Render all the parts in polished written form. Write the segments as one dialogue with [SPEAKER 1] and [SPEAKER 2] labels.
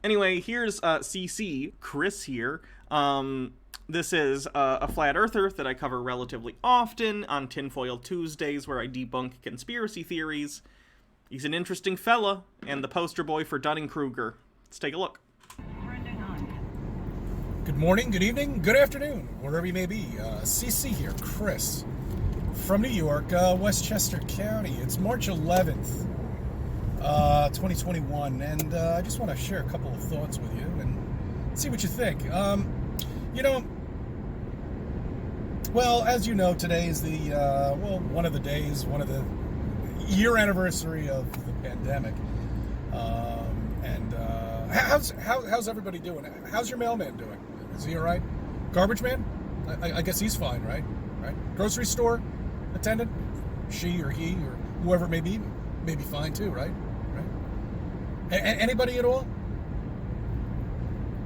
[SPEAKER 1] Anyway, here's CC, Chris here. This is a flat earther that I cover relatively often on Tinfoil Tuesdays, where I debunk conspiracy theories. He's an interesting fella, and the poster boy for Dunning-Kruger. Let's take a look.
[SPEAKER 2] Good morning, good evening, good afternoon, wherever you may be. CC here, Chris, from New York, Westchester County. It's March 11th, 2021, and I just want to share a couple of thoughts with you and see what you think. Well, as you know, today is the, one of the year anniversary of the pandemic. How's everybody doing? How's your mailman doing? Is he all right? Garbage man? I guess he's fine, right? Right? Grocery store attendant? She or he or whoever it may be fine too, right? Right? Anybody at all?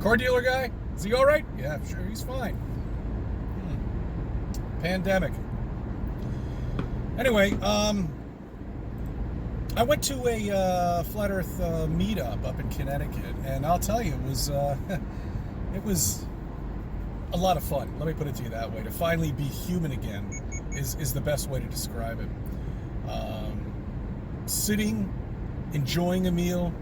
[SPEAKER 2] Car dealer guy? Is he all right? Yeah, sure, he's fine. Pandemic. Anyway, I went to a Flat Earth meetup up in Connecticut, and I'll tell you, it was a lot of fun. Let me put it to you that way. To finally be human again is the best way to describe it. Sitting, enjoying a meal.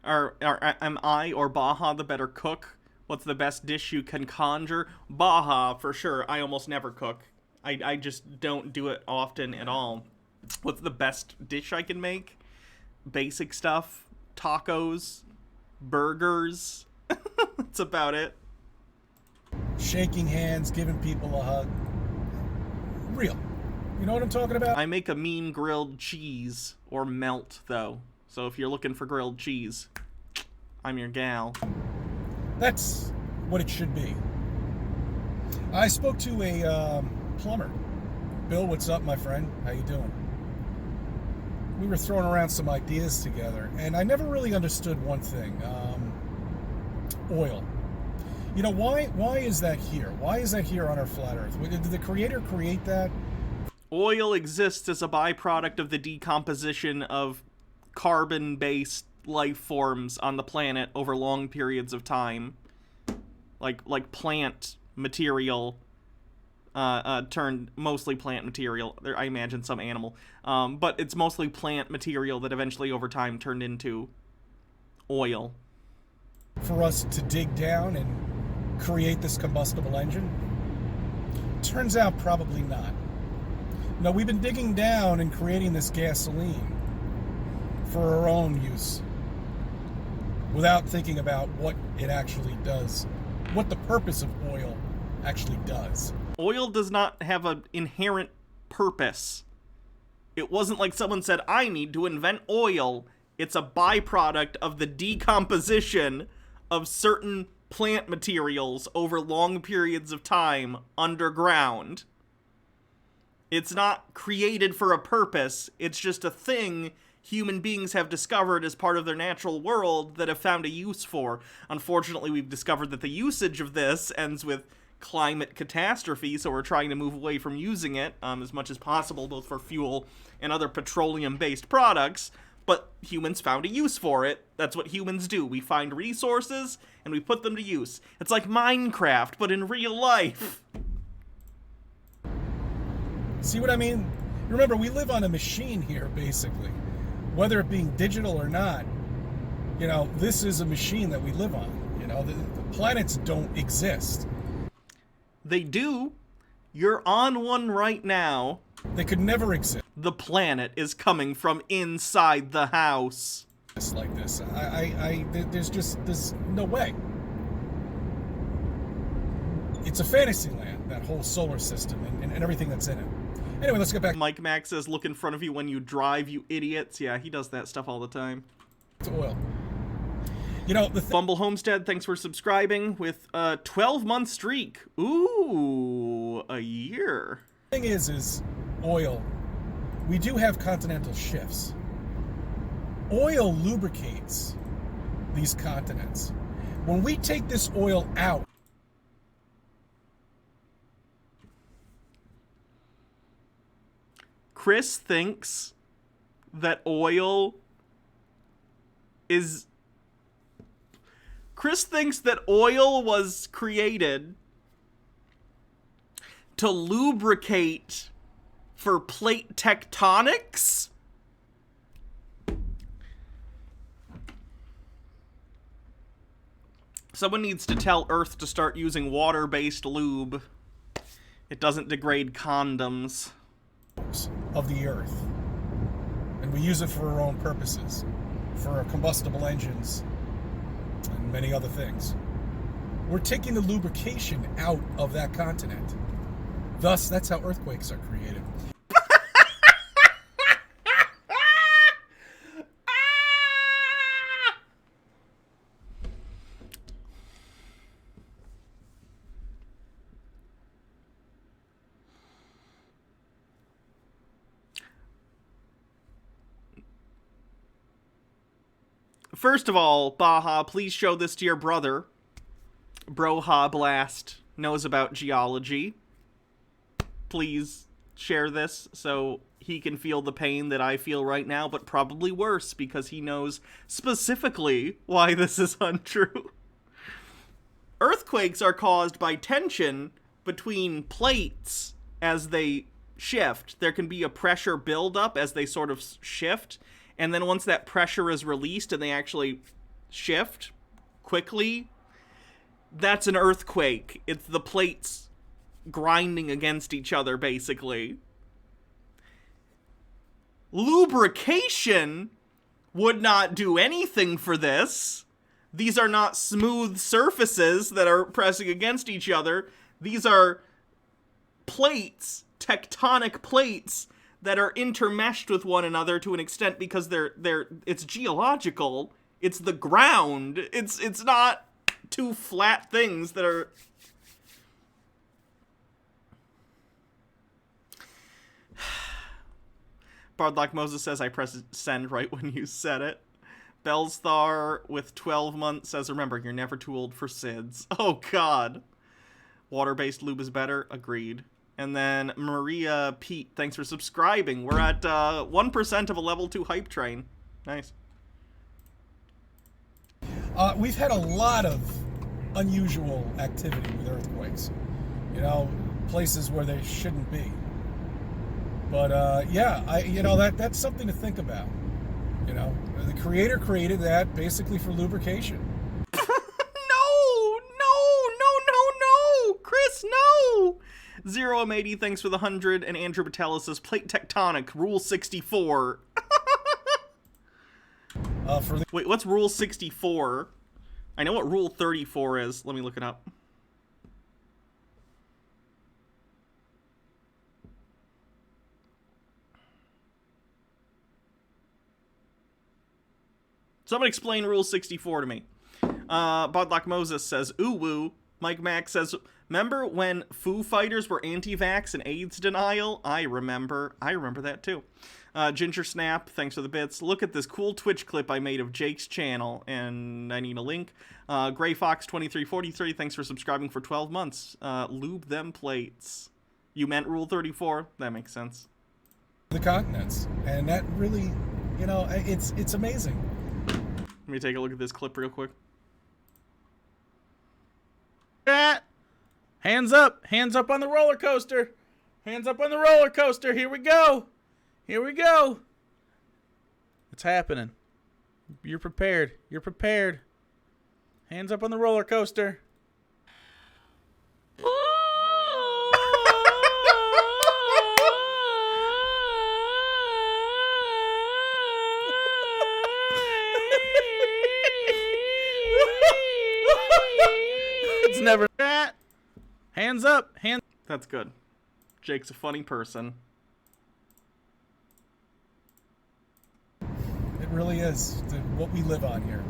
[SPEAKER 1] Am I or Baja the better cook? What's the best dish you can conjure? Baja, for sure. I almost never cook. I just don't do it often at all. What's the best dish I can make? Basic stuff. Tacos. Burgers. That's about it.
[SPEAKER 2] Shaking hands, giving people a hug. Real. You know what I'm talking about?
[SPEAKER 1] I make a mean grilled cheese. Or melt, though. So if you're looking for grilled cheese, I'm your gal.
[SPEAKER 2] That's what it should be. I spoke to a plumber. Bill, what's up, my friend? How you doing? We were throwing around some ideas together, and I never really understood one thing. Oil. You know, why is that here? Why is that here on our flat Earth? Did the Creator create that?
[SPEAKER 1] Oil exists as a byproduct of the decomposition of carbon-based life forms on the planet over long periods of time. Like plant material turned mostly plant material. I imagine some animal. But it's mostly plant material that eventually over time turned into oil.
[SPEAKER 2] For us to dig down and create this combustible engine? Turns out probably not. No, we've been digging down and creating this gasoline for our own use without thinking about what it actually does, what the purpose of oil actually does.
[SPEAKER 1] Oil does not have an inherent purpose. It wasn't like someone said, I need to invent oil. It's a byproduct of the decomposition of certain plant materials over long periods of time underground. It's not created for a purpose. It's just a thing human beings have discovered as part of their natural world that have found a use for. Unfortunately, we've discovered that the usage of this ends with climate catastrophe, so we're trying to move away from using it as much as possible, both for fuel and other petroleum-based products. But humans found a use for it. That's what humans do. We find resources, and we put them to use. It's like Minecraft, but in real life.
[SPEAKER 2] See what I mean? Remember, we live on a machine here, basically. Whether it being digital or not, you know, this is a machine that we live on. You know, the planets don't exist.
[SPEAKER 1] They do. You're on one right now.
[SPEAKER 2] They could never exist.
[SPEAKER 1] The planet is coming from inside the house.
[SPEAKER 2] It's like this. There's no way. It's a fantasy land, that whole solar system and everything that's in it. Anyway, let's get back.
[SPEAKER 1] Mike Max says, look in front of you when you drive, you idiots. Yeah, he does that stuff all the time.
[SPEAKER 2] To oil. You know,
[SPEAKER 1] Fumble Homestead, thanks for subscribing with a 12-month streak. Ooh, a year.
[SPEAKER 2] Thing is oil. We do have continental shifts. Oil lubricates these continents. When we take this oil out,
[SPEAKER 1] Chris thinks that oil is... Chris thinks that oil was created to lubricate for plate tectonics? Someone needs to tell Earth to start using water-based lube. It doesn't degrade condoms.
[SPEAKER 2] Of the Earth. And we use it for our own purposes. For our combustible engines and many other things. We're taking the lubrication out of that continent. Thus, that's how earthquakes are created.
[SPEAKER 1] First of all, Baja, please show this to your brother. Broha Blast knows about geology. Please share this so he can feel the pain that I feel right now, but probably worse because he knows specifically why this is untrue. Earthquakes are caused by tension between plates as they shift. There can be a pressure buildup as they sort of shift, and then once that pressure is released and they actually shift quickly, that's an earthquake. It's the plates grinding against each other, basically. Lubrication would not do anything for this. These are not smooth surfaces that are pressing against each other. These are plates, tectonic plates, that are intermeshed with one another to an extent because it's geological. It's the ground. It's not two flat things that are... Bardlock Moses says, I pressed send right when you said it. Bellsthar with 12 months says, remember, you're never too old for SIDS. Oh, God. Water-based lube is better. Agreed. And then Maria Pete, thanks for subscribing. We're at 1% of a level 2 hype train. Nice.
[SPEAKER 2] We've had a lot of unusual activity with earthquakes. You know, places where they shouldn't be. But yeah, that's something to think about. You know, the creator created that basically for lubrication.
[SPEAKER 1] No, Chris, no. 0M80, thanks for the 100, and Andrew Batella says, plate tectonic, rule 64. Wait, what's rule 64? I know what rule 34 is. Let me look it up. Someone explain rule 64 to me. Bodlock Moses says, ooh woo. Mike Mack says, remember when Foo Fighters were anti-vax and AIDS denial? I remember that too. Ginger Snap, thanks for the bits. Look at this cool Twitch clip I made of Jake's channel, and I need a link. Gray Fox 2343, thanks for subscribing for 12 months. Lube them plates. You meant rule 34? That makes sense.
[SPEAKER 2] The continents, and that really, you know, it's amazing.
[SPEAKER 1] Let me take a look at this clip real quick.
[SPEAKER 3] Hands up on the roller coaster. Hands up on the roller coaster. Here we go. It's happening. You're prepared. Hands up on the roller coaster. It's never that. Hands up.
[SPEAKER 1] That's good. Jake's a funny person.
[SPEAKER 2] It really is what we live on here.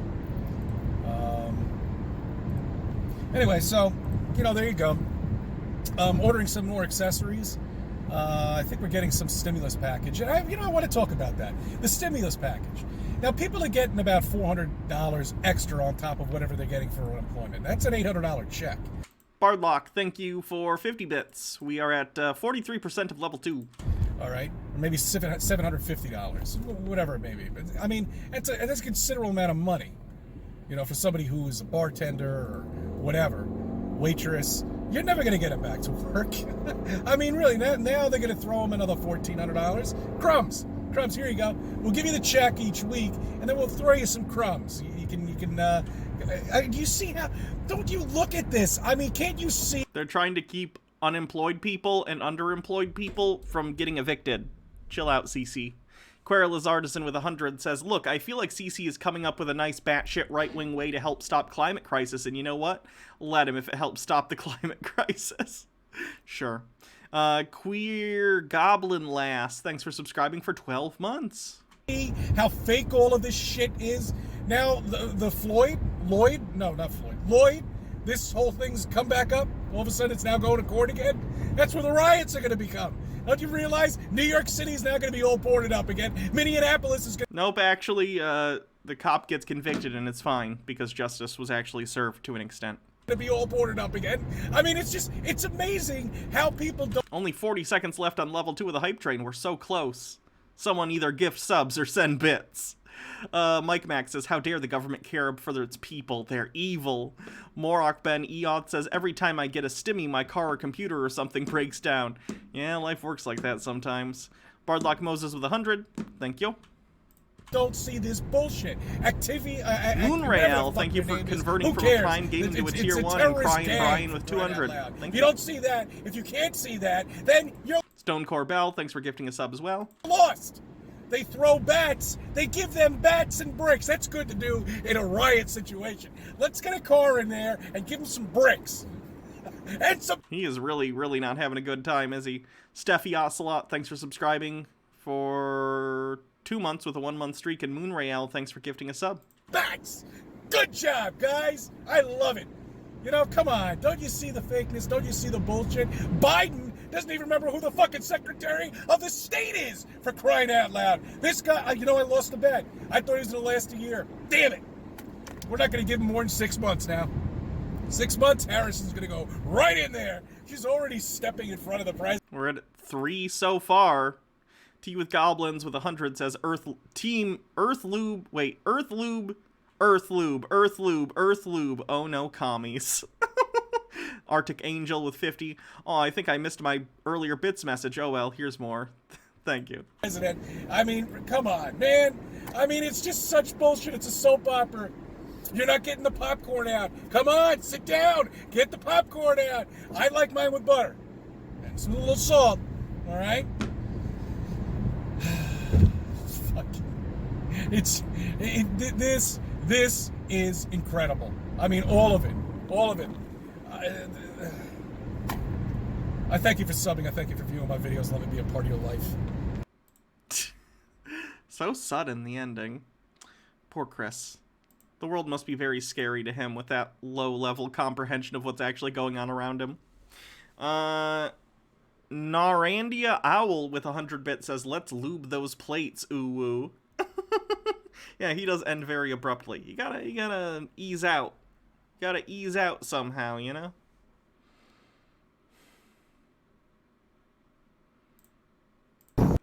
[SPEAKER 2] Anyway, so, you know, there you go. Ordering some more accessories. I think we're getting some stimulus package. And I want to talk about that. The stimulus package. Now, people are getting about $400 extra on top of whatever they're getting for unemployment. That's an $800 check.
[SPEAKER 1] Bardlock, thank you for 50 bits. We are at 43% of level 2.
[SPEAKER 2] All right. or maybe $750, whatever it may be. But I mean, that's a considerable amount of money, you know, for somebody who is a bartender or whatever, waitress. You're never going to get them back to work. I mean, really, now they're going to throw them another $1,400. Crumbs, here you go. We'll give you the check each week, and then we'll throw you some crumbs. You can. Do you see how? Don't you look at this? I mean, can't you see?
[SPEAKER 1] They're trying to keep unemployed people and underemployed people from getting evicted. Chill out, CC. Querulous Artisan with 100 says, look, I feel like CC is coming up with a nice batshit right-wing way to help stop climate crisis, and you know what? Let him if it helps stop the climate crisis. Sure. Queer Goblin Lass, thanks for subscribing for 12 months.
[SPEAKER 2] How fake all of this shit is. Now, Lloyd, this whole thing's come back up. All of a sudden, it's now going to court again. That's where the riots are going to become. Don't you realize New York City is now going to be all boarded up again? Minneapolis is going to...
[SPEAKER 1] Nope, actually, the cop gets convicted and it's fine because justice was actually served to an extent.
[SPEAKER 2] To be all boarded up again. I mean, it's amazing how people don't...
[SPEAKER 1] Only 40 seconds left on level 2 of the hype train. We're so close. Someone either gift subs or send bits. Mike Max says, how dare the government care for its people? They're evil. Morok Ben Eoth says, every time I get a stimmy, my car or computer or something breaks down. Yeah, life works like that sometimes. Bardlock Moses with 100. Thank you.
[SPEAKER 2] Don't see this bullshit.
[SPEAKER 1] Moonrail, thank you for converting from a Prime game into a Tier 1 and crying Brian with 200. Thank you.
[SPEAKER 2] You don't see that. If you can't see that, then you're...
[SPEAKER 1] Stonecore Bell, thanks for gifting a sub as well.
[SPEAKER 2] Lost. They throw bats. They give them bats and bricks. That's good to do in a riot situation. Let's get a car in there and give them some bricks. And some...
[SPEAKER 1] He is really, really not having a good time, is he? Steffi Ocelot, thanks for subscribing for 2 months with a 1-month streak. And Moonrail, thanks for gifting a sub.
[SPEAKER 2] Bats! Good job, guys. I love it. You know, come on. Don't you see the fakeness? Don't you see the bullshit? Biden doesn't even remember who the fucking Secretary of the State is, for crying out loud. This guy, you know, I lost the bet. I thought he was going to last a year. Damn it. We're not going to give him more than 6 months now. 6 months, Harrison's going to go right in there. She's already stepping in front of the president.
[SPEAKER 1] We're at 3 so far. Tea with Goblins with 100 says, Earth Lube. Oh no, commies. Arctic Angel with 50. Oh, I think I missed my earlier bits message. Oh well, here's more. Thank you.
[SPEAKER 2] President, I mean, come on, man. I mean, it's just such bullshit. It's a soap opera. You're not getting the popcorn out. Come on, sit down. Get the popcorn out. I like mine with butter and some little salt. All right. This is incredible. I mean, all of it. I thank you for subbing. I thank you for viewing my videos. Let me be a part of your life.
[SPEAKER 1] So sudden, the ending. Poor Chris. The world must be very scary to him with that low-level comprehension of what's actually going on around him. Narandia Owl with 100 bits says, let's lube those plates, ooh-woo. Yeah, he does end very abruptly. You gotta ease out. You gotta ease out somehow, you know?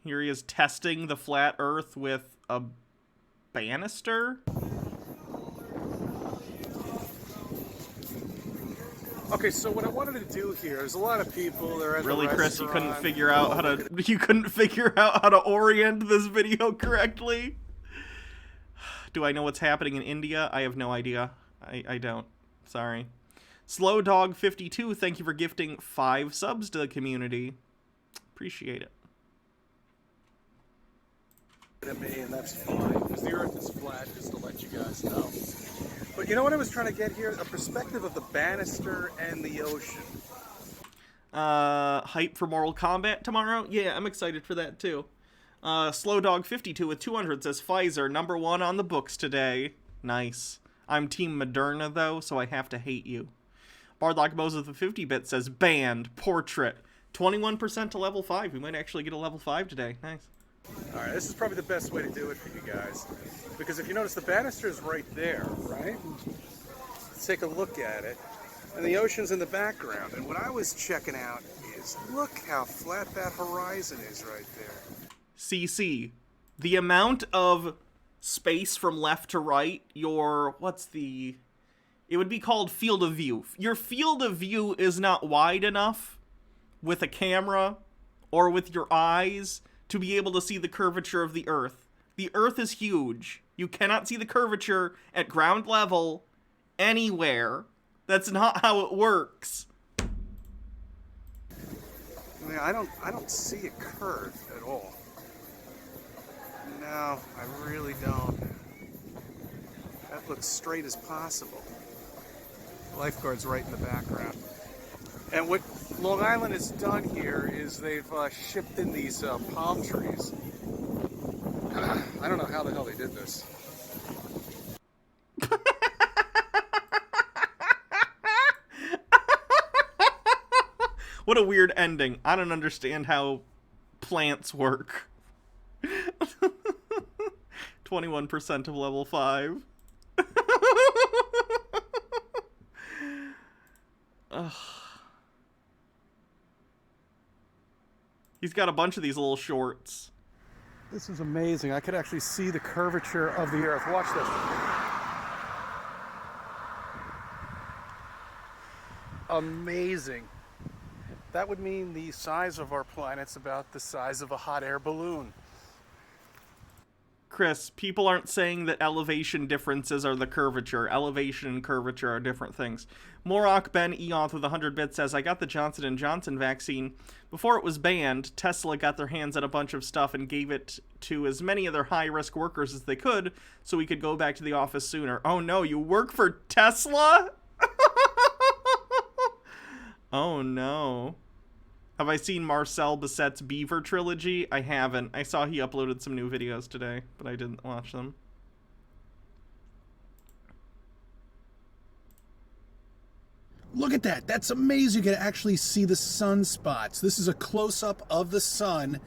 [SPEAKER 1] Here he is testing the flat earth with a banister.
[SPEAKER 4] Okay, so what I wanted to do here is a lot of people, they're at
[SPEAKER 1] really,
[SPEAKER 4] the
[SPEAKER 1] Chris, you couldn't
[SPEAKER 4] restaurant.
[SPEAKER 1] figure out how to orient this video correctly? Do I know what's happening in India? I have no idea. I don't. Sorry. Slow Dog 52, thank you for gifting 5 subs to the community. Appreciate it.
[SPEAKER 4] To me, and that's fine, because the earth is flat, just to let you guys know. But you know what I was trying to get here? A perspective of the banister and the ocean.
[SPEAKER 1] Hype for Mortal Kombat tomorrow? Yeah, I'm excited for that too. Slow Dog 52 with 200 says, Pfizer, #1 on the books today. Nice. I'm Team Moderna, though, so I have to hate you. Bardlock Moses with 50-bit says, banned, portrait. 21% to level 5. We might actually get a level 5 today. Nice.
[SPEAKER 4] Alright, this is probably the best way to do it for you guys. Because if you notice, the banister is right there, right? Let's take a look at it. And the ocean's in the background. And what I was checking out is, look how flat that horizon is right there.
[SPEAKER 1] CC. The amount of space from left to right, it would be called field of view. Your field of view is not wide enough with a camera or with your eyes to be able to see the curvature of the Earth. The Earth is huge. You cannot see the curvature at ground level anywhere. That's not how it works.
[SPEAKER 4] Yeah, I don't see a curve at all. No, I really don't. That looks straight as possible. Lifeguard's right in the background. And what Long Island has done here is they've shipped in these palm trees. I don't know how the hell they did this.
[SPEAKER 1] What a weird ending. I don't understand how plants work. 21% of level 5. Ugh. He's got a bunch of these little shorts.
[SPEAKER 4] This is amazing. I could actually see the curvature of the Earth. Watch this. Amazing. That would mean the size of our planet's about the size of a hot air balloon.
[SPEAKER 1] Chris, people aren't saying that elevation differences are the curvature. Elevation and curvature are different things. Morok Ben Eoth with 100 bits says, I got the Johnson & Johnson vaccine. Before it was banned, Tesla got their hands on a bunch of stuff and gave it to as many of their high-risk workers as they could so we could go back to the office sooner. Oh no, you work for Tesla? Oh no. Have I seen Marcel Bisset's Beaver trilogy? I haven't. I saw he uploaded some new videos today, but I didn't watch them.
[SPEAKER 2] Look at that. That's amazing. You can actually see the sunspots. This is a close-up of the sun.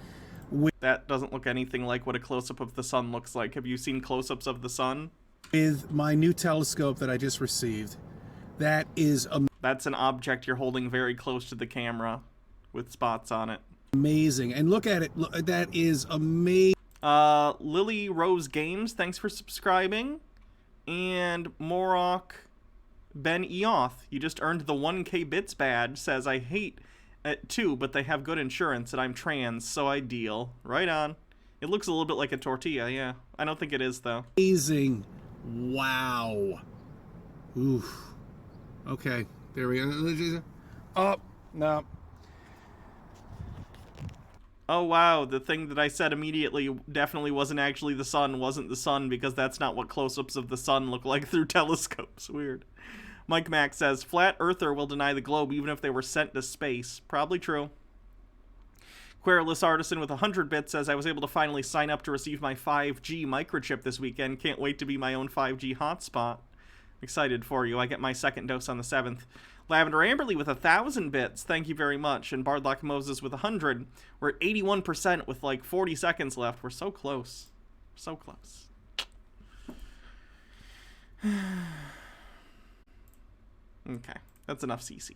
[SPEAKER 1] That doesn't look anything like what a close-up of the sun looks like. Have you seen close-ups of the sun?
[SPEAKER 2] With my new telescope that I just received. That is
[SPEAKER 1] That's an object you're holding very close to the camera with spots on it.
[SPEAKER 2] amazing. And look at it. Look, that is amazing.
[SPEAKER 1] Lily Rose Games, thanks for subscribing. And Morok Ben Eoth, you just earned the 1K bits badge, says, I hate it too, but they have good insurance and I'm trans, so I deal. Right on. It looks a little bit like a tortilla, yeah. I don't think it is, though.
[SPEAKER 2] Amazing. Wow. Oof. Okay. There we go. Oh, no.
[SPEAKER 1] Oh, wow. The thing that I said immediately definitely wasn't actually the sun, wasn't the sun, because that's not what close-ups of the sun look like through telescopes. Weird. Mike Mack says, Flat Earther will deny the globe even if they were sent to space. Probably true. Querulous Artisan with 100 bits says, I was able to finally sign up to receive my 5G microchip this weekend. Can't wait to be my own 5G hotspot. Excited for you. I get my second dose on the 7th. Lavender Amberly with 1,000 bits. Thank you very much. And Bardlock Moses with 100. We're at 81% with like 40 seconds left. We're so close. So close. Okay. That's enough CC.